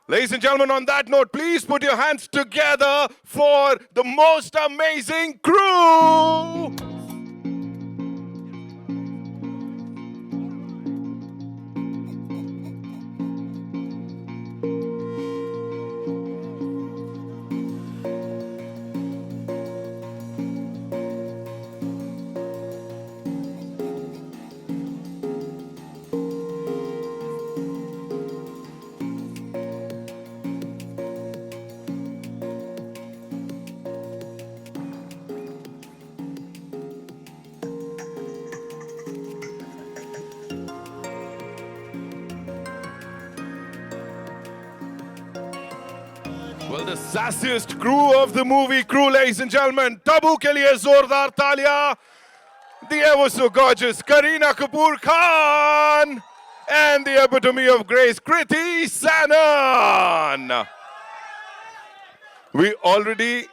Ladies and gentlemen, on that note, please put your hands together for the most amazing crew. Well, the sassiest crew of the movie crew, ladies and gentlemen. Tabu ke liye zordar talia. The ever so gorgeous Kareena Kapoor Khan. And the epitome of grace, Kriti Sanon. We already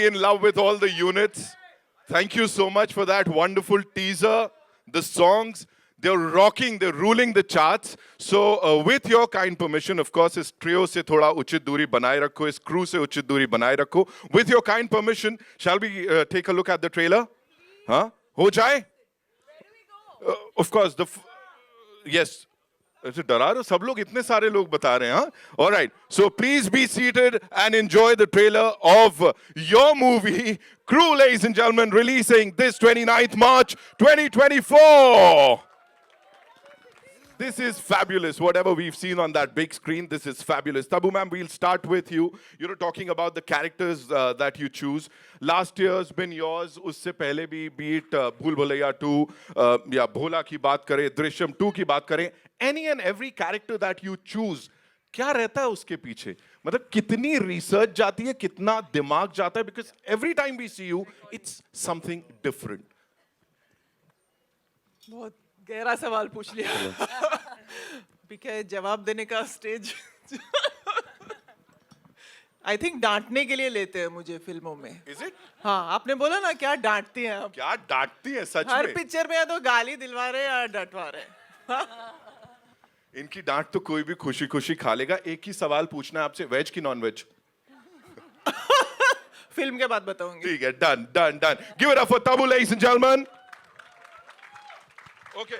in love with all the units. Thank you so much for that wonderful teaser. The songs, they're rocking, they're ruling the charts. So with your kind permission, of course, इस trio से थोड़ा उचित दूरी बनाए रखो, इस crew से उचित दूरी बनाए रखो. With your kind permission, shall we take a look at the trailer? Huh? हो जाए? Of course, yes. ऐसे डरा रहे हो सब लोग इतने सारे लोग बता रहे हैं हाँ all right so please be seated and enjoy the trailer of your movie Crew, ladies and gentlemen, releasing this 29th March 2024. This is fabulous. Whatever we've seen on that big screen, this is fabulous. Tabu ma'am, we'll start with you. You know, talking about the characters that you choose. Last year's been yours. उससे पहले भी be it भूल भुलैया 2 या भोला की बात करें, दृश्यम 2 की बात करें. Any and every character that you choose, क्या रहता है उसके पीछे? मतलब कितनी research जाती है, कितना दिमाग जाता है? Because every time we see you, it's something different. बहुत गहरा सवाल पूछ लिया बिकॉज जवाब देने का स्टेज आई थिंक डांटने के लिए लेते हैं मुझे फिल्मों में Is it? हाँ आपने बोला ना क्या डांटती हैं आप क्या डांटती है सच हर में? पिक्चर में या तो गाली दिलवा रहे या डटवा रहे इनकी डांट तो कोई भी खुशी खुशी खा लेगा. एक ही सवाल पूछना है आपसे, वेज की नॉन वेज? फिल्म के बाद बताऊंगी. ठीक है, done done done. Give it up for Tabu, ladies and gentlemen. Okay.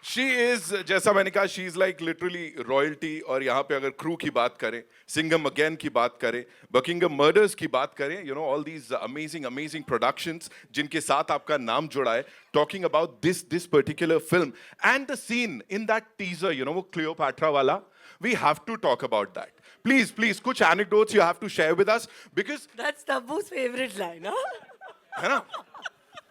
She is, जैसा मैंने कहा, she is like literally royalty. और यहाँ पे अगर crew की बात करें, Singham Again की बात करें, Buckingham Murders की बात करें, you know, all these amazing productions जिनके साथ आपका नाम जुड़ा है, talking about this particular film and the scene in that teaser, you know, वो Cleopatra वाला, we have to talk about that. Please, कुछ anecdotes you have to share with us because That's Tabu's favorite line, huh? है ना?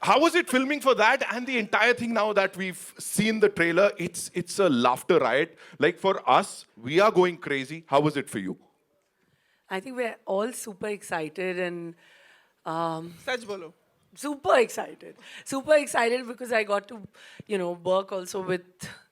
How was it filming for that and the entire thing now that we've seen the trailer? It's a laughter riot. Like for us, we are going crazy. How was it for you? I think we're all super excited and सच बोलो. super excited. Super excited because I got to, work also with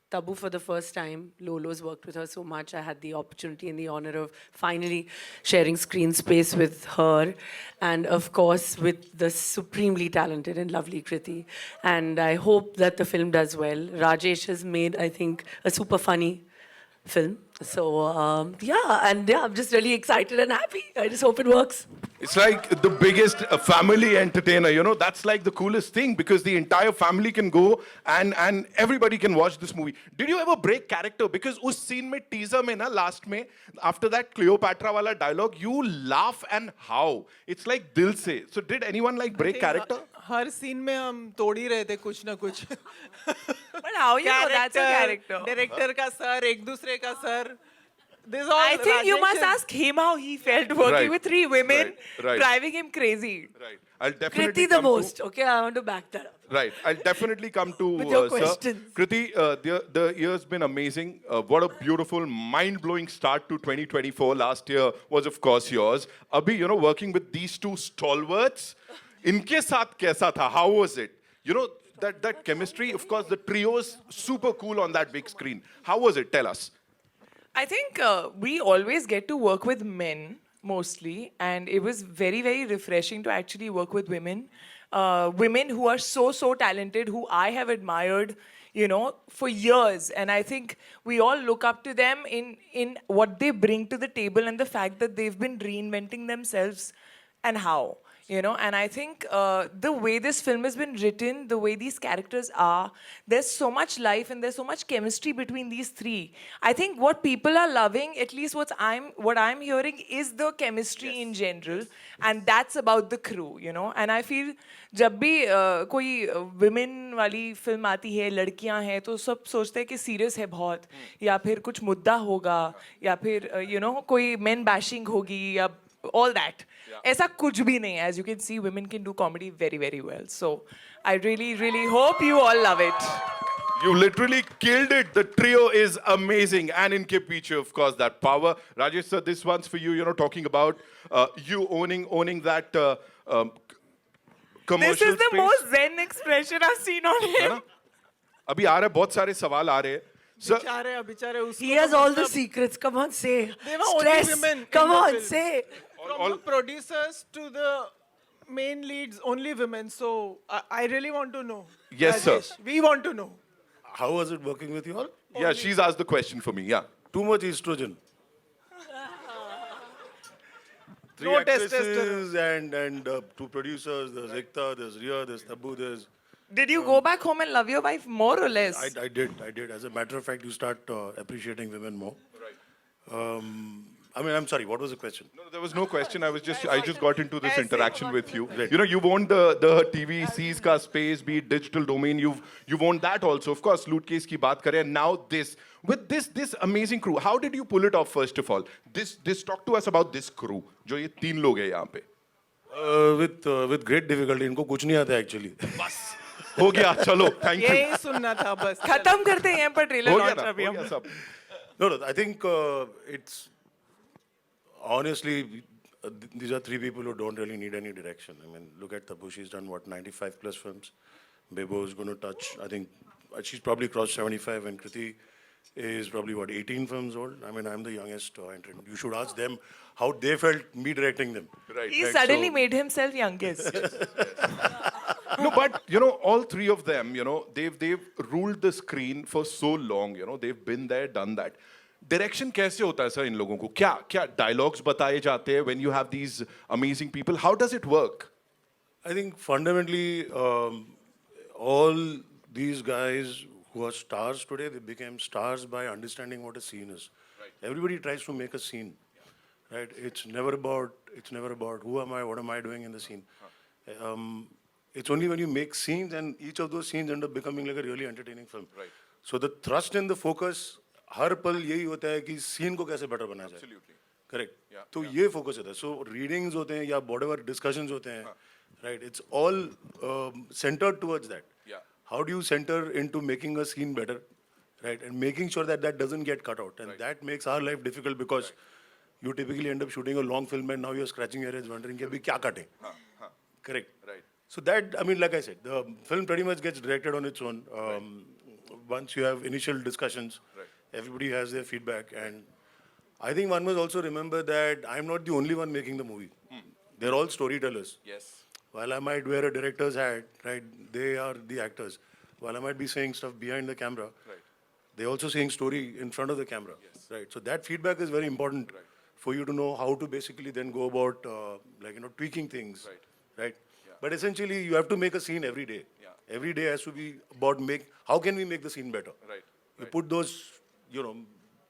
Tabu for the first time. Lolo's worked with her so much. I had the opportunity and the honor of finally sharing screen space with her. And of course, with the supremely talented and lovely Kriti. And I hope that the film does well. Rajesh has made, I think, a super funny film. So, I'm just really excited and happy. I just hope it works. It's like the biggest family entertainer, you know, that's like the coolest thing because the entire family can go and everybody can watch this movie. Did you ever break character? Because उस scene में teaser में ना last में after that Cleopatra वाला dialogue, you laugh and how. It's like दिल से. So did anyone like break character? Her scene में हम तोड़ ही रहे थे कुछ ना कुछ. But how you know that's a character? Director का सर, एक दूसरे का sir. I think you must ask him how he felt working Right. with 3 women Right. driving him crazy. Right. I'll definitely Kriti the come most. Okay, I want to back that up. Right. I'll definitely come to With your sir. questions. Kriti, the year's been amazing. What a beautiful, mind-blowing start to 2024. Last year was, of course, yours. Abhi, you know, working with these two stalwarts, इनके साथ कैसा था? How was it? You know, that chemistry, of course, the trio's super cool on that big screen. How was it? Tell us. I think we always get to work with men mostly, and it was very, very refreshing to actually work with women. Women who are so talented, who I have admired, you know, for years. And I think we all look up to them in what they bring to the table and the fact that they've been reinventing themselves and how. You know, and I think the way this film has been written, the way these characters are, there's so much life and there's so much chemistry between these three. I think what people are loving, at least what I'm hearing, is the chemistry in general, and that's about the crew, you know. And I feel जब भी कोई women वाली film आती है, लड़कियां हैं, तो सब सोचते हैं कि सीरियस है बहुत, या फिर कुछ मुद्दा होगा, या फिर you know, कोई men bashing होगी, या all that. ऐसा कुछ भी नहीं है. As you can see, women can do comedy very, very well. So I really, really hope you all love it. You literally killed it. The trio is amazing. And in Ke Piche, of course, that power. Rajesh sir, this one's for you, you know, talking about you owning that commercial This is the space. most zen expression I've seen on है him. ना? अभी आ रहे बहुत सारे सवाल आ रहे हैं. Sir, बेचारे उसको He has all the secrets. Come on, say. They were only Stress. women in Come the on, film. say. From the producers to the main leads, only women. So I really want to know. Yes, sir. Rajesh, we want to know. How was it working with you all? yeah, she's asked the question for me. Yeah. Too much estrogen. Three No actresses and two producers. There's Ekta, there's Riya, there's Tabu, there's... Did you go back home and love your wife more or less? I did. As a matter of fact, you start appreciating women more. Right. I mean, I'm sorry, what was the question? No, there was no question. I just got into this ऐसे interaction with you. Right. You know, you've owned the TVCs का space, be it digital domain. You've owned that also. Of course, loot case की बात करें. And now this with this amazing crew. How did you pull it off? First of all, this talk to us about this crew. जो ये तीन लोग हैं यहाँ पे. With great difficulty. इनको कुछ नहीं आता actually. हो गया. चलो. Thank you. यही सुनना था बस. खत्म करते हैं पर ट्रेलर हो गया लॉन्च ना. अभी हो हम. गया सब. No, I think it's honestly these are three people who don't really need any direction. I mean, look at Tabu. She's done what 95 plus films. Bebo is going to touch. I think she's probably crossed 75, and Kriti is probably what 18 films old. I mean, I'm the youngest entrant. You should ask them how they felt me directing them. Right. He right. suddenly So- made himself youngest. No, but you know, all three of them, you know, they've ruled the screen for so long. You know, they've been there, done that. Direction कैसे होता है sir इन लोगों को? क्या dialogues बताए जाते हैं when you have these amazing people? How does it work? I think fundamentally, all these guys who are stars today, they became stars by understanding what a scene is. Right. Everybody tries to make a scene, right? It's never about who am I, what am I doing in the scene. It's only when you make scenes and each of those scenes end up becoming like a really entertaining film. Right. So the thrust and the focus, हर पल यही होता है कि scene को कैसे better बनाया जाए. Absolutely. Correct. Yeah, तो ये focus होता है. So readings होते हैं या whatever discussions होते हैं, right? It's all centered towards that. Yeah. How do you center into making a scene better, right? And making sure that that doesn't get cut out. And that makes our life difficult because you typically end up shooting a long film and now you're scratching your heads wondering कि अभी क्या काटें. Correct. Right. So that, I mean, like I said, the film pretty much gets directed on its own. Once you have initial discussions, everybody has their feedback. And I think one must also remember that I'm not the only one making the movie. They're all storytellers. Yes. While I might wear a director's hat, right, they are the actors. While I might be saying stuff behind the camera, they're also saying story in front of the camera, right? So that feedback is very important for you to know how to basically then go about, tweaking things, right? But essentially, you have to make a scene every day. Yeah. Every day has to be about how can we make the scene better? Right. You put those,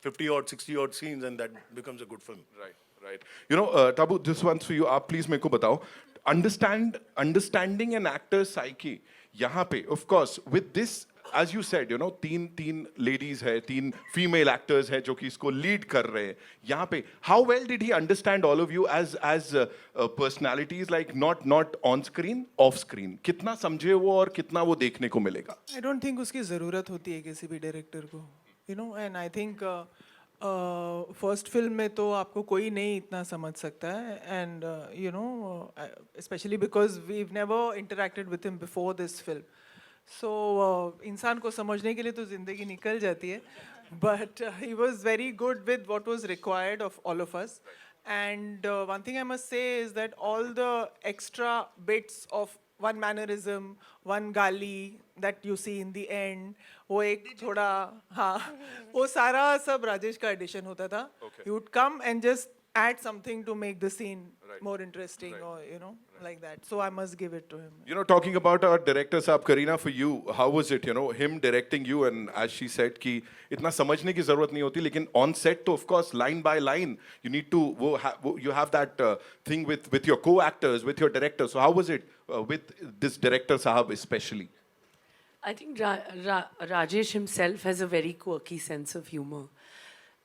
50 odd, 60 odd scenes, and that becomes a good film. Right. You know, Tabu, this one's for you. आप please मेरे को बताओ. Understanding an actor's psyche. यहाँ पे, of course, with this, as you said, तीन ladies है, तीन female actors है जो कि इसको lead कर रहे हैं. यहाँ पे, how well did he understand all of you as personalities, like not on screen, off screen? कितना समझे वो और कितना वो देखने को मिलेगा? I don't think उसकी ज़रूरत होती है किसी भी डायरेक्टर को. And I think first film में तो आपको कोई नहीं इतना समझ सकता है. And specially because we've never interacted with him before this film. So इंसान को समझने के लिए तो ज़िंदगी निकल जाती है. But he was very good with what was required of all of us. And one thing I must say is that all the extra bits of one mannerism, one गाली that you see in the end, वो एक थोड़ा हाँ वो सारा सब राजेश का addition होता था. He would come and just add something to make the scene more interesting or like that. So I must give it to him. You know, talking about our director साहब, Kareena, for you, how was it? You know, him directing you, and as she said कि इतना समझने की जरूरत नहीं होती, लेकिन on set तो of course line by line you need to you have that thing with your co-actors, with your director. So how was it with this director साहब especially? I think Rajesh himself has a very quirky sense of humor.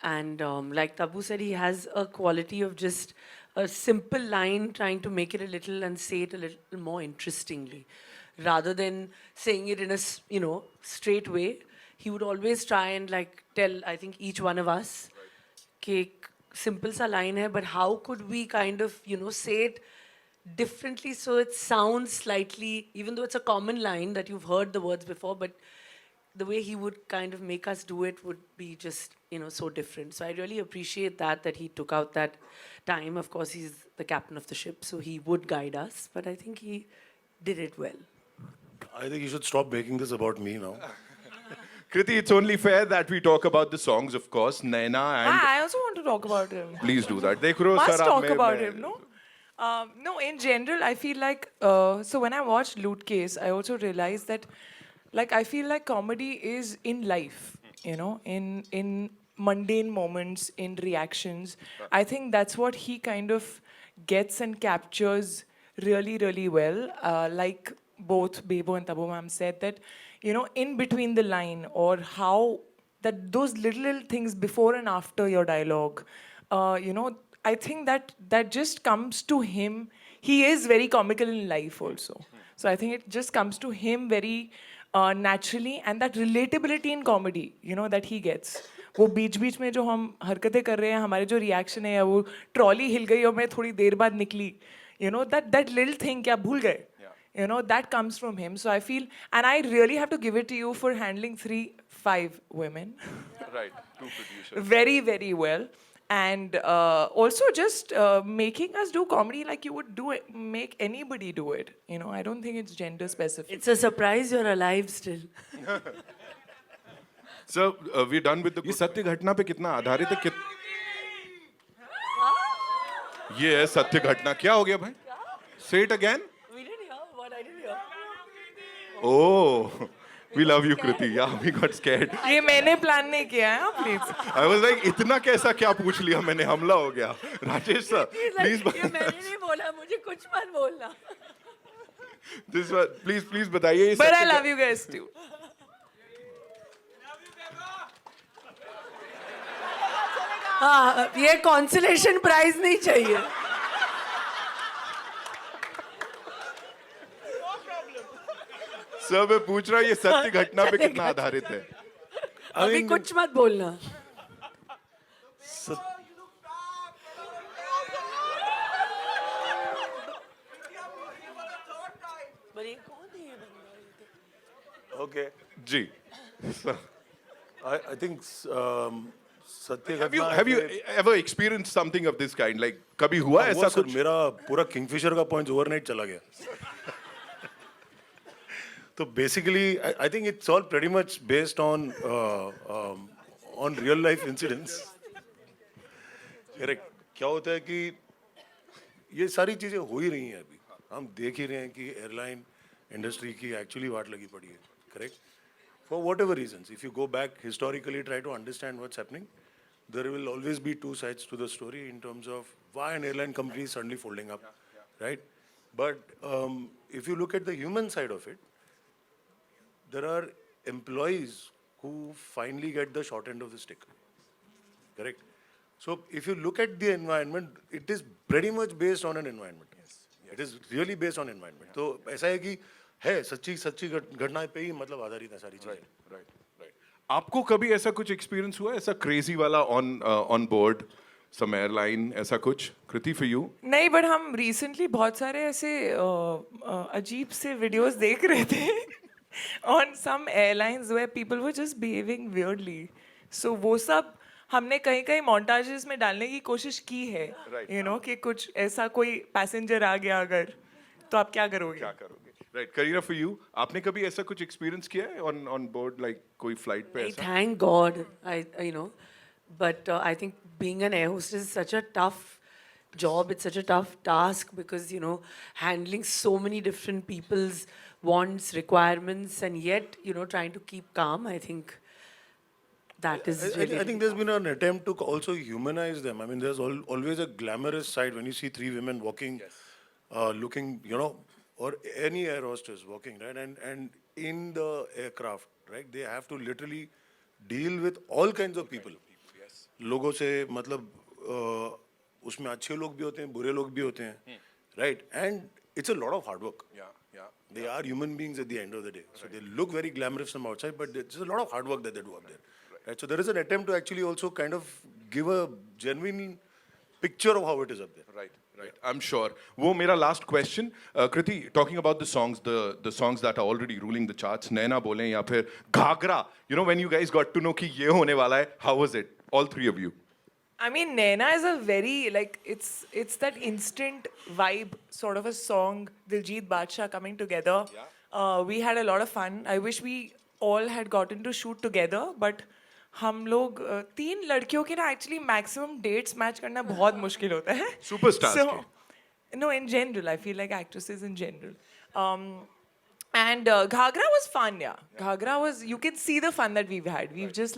And like Tabu said, he has a quality of just a simple line, trying to make it a little and say it a little more interestingly. Rather than saying it in a, straight way, he would always try and like tell, I think, each one of us, कि simple sa line hai, but how could we kind of, say it differently so it sounds slightly, even though it's a common line that you've heard the words before, but the way he would kind of make us do it would be just, so different. So I really appreciate that he took out that time. Of course, he's the captain of the ship, so he would guide us, but I think he did it well. I think you should stop making this about me now. Kriti, it's only fair that we talk about the songs, of course. Naina and... I also want to talk about him. Please do that. Dekh rahe ho, Must sir, talk aap about mein- him, no? No, in general, I feel like, so when I watched Loot Case, I also realized that, like, I feel like comedy is in life, in mundane moments, in reactions. I think that's what he kind of gets and captures really, really well. Like both Bebo and Tabu ma'am said that, in between the line, or how that those little things before and after your dialogue, I think that just comes to him. He is very comical in life also. So I think it just comes to him very naturally, and that relatability in comedy, that he gets. वो बीच में जो हम हरकतें कर रहे हैं, हमारे जो रिएक्शन है, या वो ट्रॉली हिल गई और मैं थोड़ी देर बाद निकली, that little thing क्या भूल गए, that comes from him. So I feel, and I really have to give it to you for handling 5 women. Right, 2 producers. Very, very well. And also just making us do comedy like you would do it, make anybody do it. I don't think it's gender specific. It's a surprise you're alive still. So we're done with the... ये सत्य घटना पे कितना आधारित है? ये है सत्य घटना. क्या हो गया भाई? Say it again. We didn't hear what I didn't hear. Oh, we love you, Kriti. Yeah, we got scared. ये मैंने प्लान नहीं किया है, please. I was like, इतना कैसा क्या पूछ लिया मैंने, हमला हो गया. Rajesh sir, please. ये मैंने नहीं बोला, मुझे कुछ मत बोलना. This one, please बताइए. ये But सत्य I love you guys too. हाँ, ये consolation prize नहीं चाहिए. सर मैं पूछ रहा हूँ ये सत्य घटना पे कितना आधारित है? अभी कुछ मत बोलना. Okay. Ji. Sir, I think सत्य have you ever experienced something of this kind? Like कभी हुआ ऐसा सर कुछ? मेरा पूरा किंगफिशर का पॉइंट ओवरनाइट चला गया. So basically, I think it's all pretty much based on real life incidents. Correct. क्या होता है कि ये सारी चीजें हो ही रही हैं अभी. हम देख ही रहे हैं कि एयरलाइन इंडस्ट्री की एक्चुअली वाट लगी पड़ी है. Correct. For whatever reasons, if you go back historically, try to understand what's happening, there will always be 2 sides to the story in terms of why an airline company is suddenly folding up, right? But if you look at the human side of it, there are employees who finally get the short end of the stick, correct? So if you look at the environment, it is pretty much based on an environment. Yes. It is really based on environment. तो ऐसा है कि है सच्ची घटना पे ही मतलब आधारित है सारी चीजें. Right. आपको कभी ऐसा कुछ एक्सपीरियंस हुआ, ऐसा क्रेजी वाला on board some airline, ऐसा कुछ? कृति for you? नहीं, but हम recently बहुत सारे ऐसे अजीब से videos देख रहे थे on some airlines where people were just behaving weirdly. So वो सब हमने कहीं montages में डालने की कोशिश की है, कि कुछ ऐसा कोई passenger आ गया अगर, तो आप क्या करोगे? Right, Kareena, for you, आपने कभी ऐसा कुछ experience किया है on board, like कोई flight पे ऐसा? Thank God, you know, but I think being an air hostess is such a tough job. It's such a tough task because, you know, handling so many different people's wants, requirements, and yet, you know, trying to keep calm. I think that is really. I think there's been an attempt to also humanize them. I mean, there's always a glamorous side when you see three women walking, looking, you know, or any air hostess walking, right? And in the aircraft, right, they have to literally deal with all kinds of people. लोगों से मतलब उसमें अच्छे लोग भी होते हैं, बुरे लोग भी होते हैं, right? And it's a lot of hard work. Yeah. They are human beings at the end of the day. So they look very glamorous from outside, but it's a lot of hard work that they do up there. Right? So there is an attempt to actually also kind of give a genuine picture of how it is up there. Right. I'm sure. वो मेरा last question, Kriti, talking about the songs that are already ruling the charts, नैना बोलें या फिर Ghaghara, you know, when you guys got to know कि ये होने वाला है, how was it? All three of you. I mean, Naina is a very, like, it's that instant vibe sort of a song, Diljit Badshah coming together. We had a lot of fun. I wish we all had gotten to shoot together, but हम लोग तीन लड़कियों के ना actually maximum dates match करना बहुत मुश्किल होता है. Superstars So, के. no, in general, I feel like actresses in general. And Ghagra was fun, yeah. Ghagra was, you can see the fun that we've had. We've just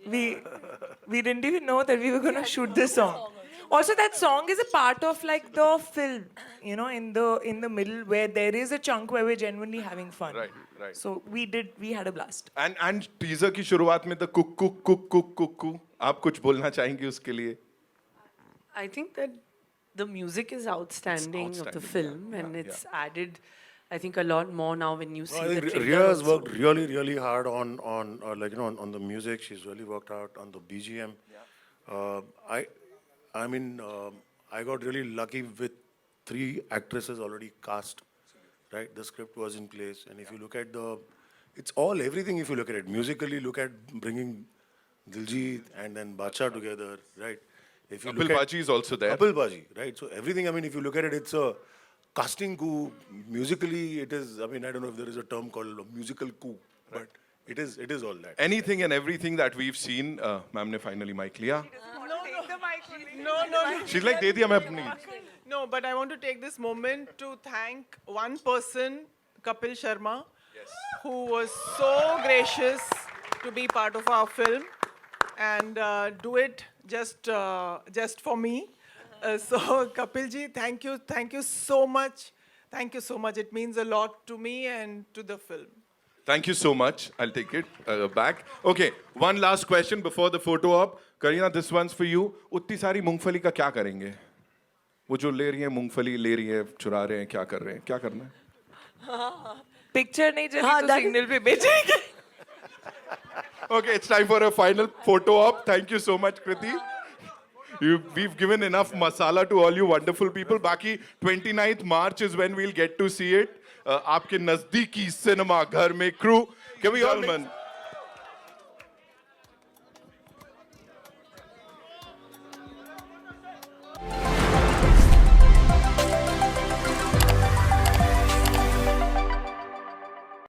we didn't even know that we were going to shoot this song. Also, that song is a part of like the film, you know, in the middle where there is a chunk where we're genuinely having fun. Right. So we had a blast. And teaser की शुरुआत में the cook आप कुछ बोलना चाहेंगे उसके लिए? I think that the music is outstanding of the film, and it's added, I think, a lot more now when you see I the think trailer Riya has also. worked really hard on like, you know, on the music. She's really worked out on the BGM. I mean, I got really lucky with 3 actresses already cast, right? The script was in place, and if you look at it's all everything. If you look at it musically, look at bringing Diljit and then Badshah together, right? If you Kapil look at Baji is also there. Kapil Baji, right? So everything. I mean, if you look at it, it's a casting coup. Musically, it is. I mean, I don't know if there is a term called a musical coup, but it is all that. Anything and everything that we've seen, ma'am ने finally mic लिया. No. She's like, दे दिया मैं अपनी. No, but I want to take this moment to thank one person, Kapil Sharma, who was so gracious to be part of our film and do it just for me. So Kapil ji, thank you so much. Thank you so much. It means a lot to me and to the film. Thank you so much. I'll take it back. Okay, one last question before the photo op. Kareena, this one's for you. उतनी सारी मूंगफली का क्या करेंगे? वो जो ले रही है मूंगफली ले रही है, चुरा रहे हैं, क्या कर रहे हैं? क्या करना है? Picture नहीं चली तो signal पे भेजेंगे. Okay, it's time for a final photo op. Thank you so much, Kriti. We've given enough masala to all you wonderful people. बाकी 29th March is when we'll get to see it. आपके नजदीकी cinema घर में crew. Can we all, man?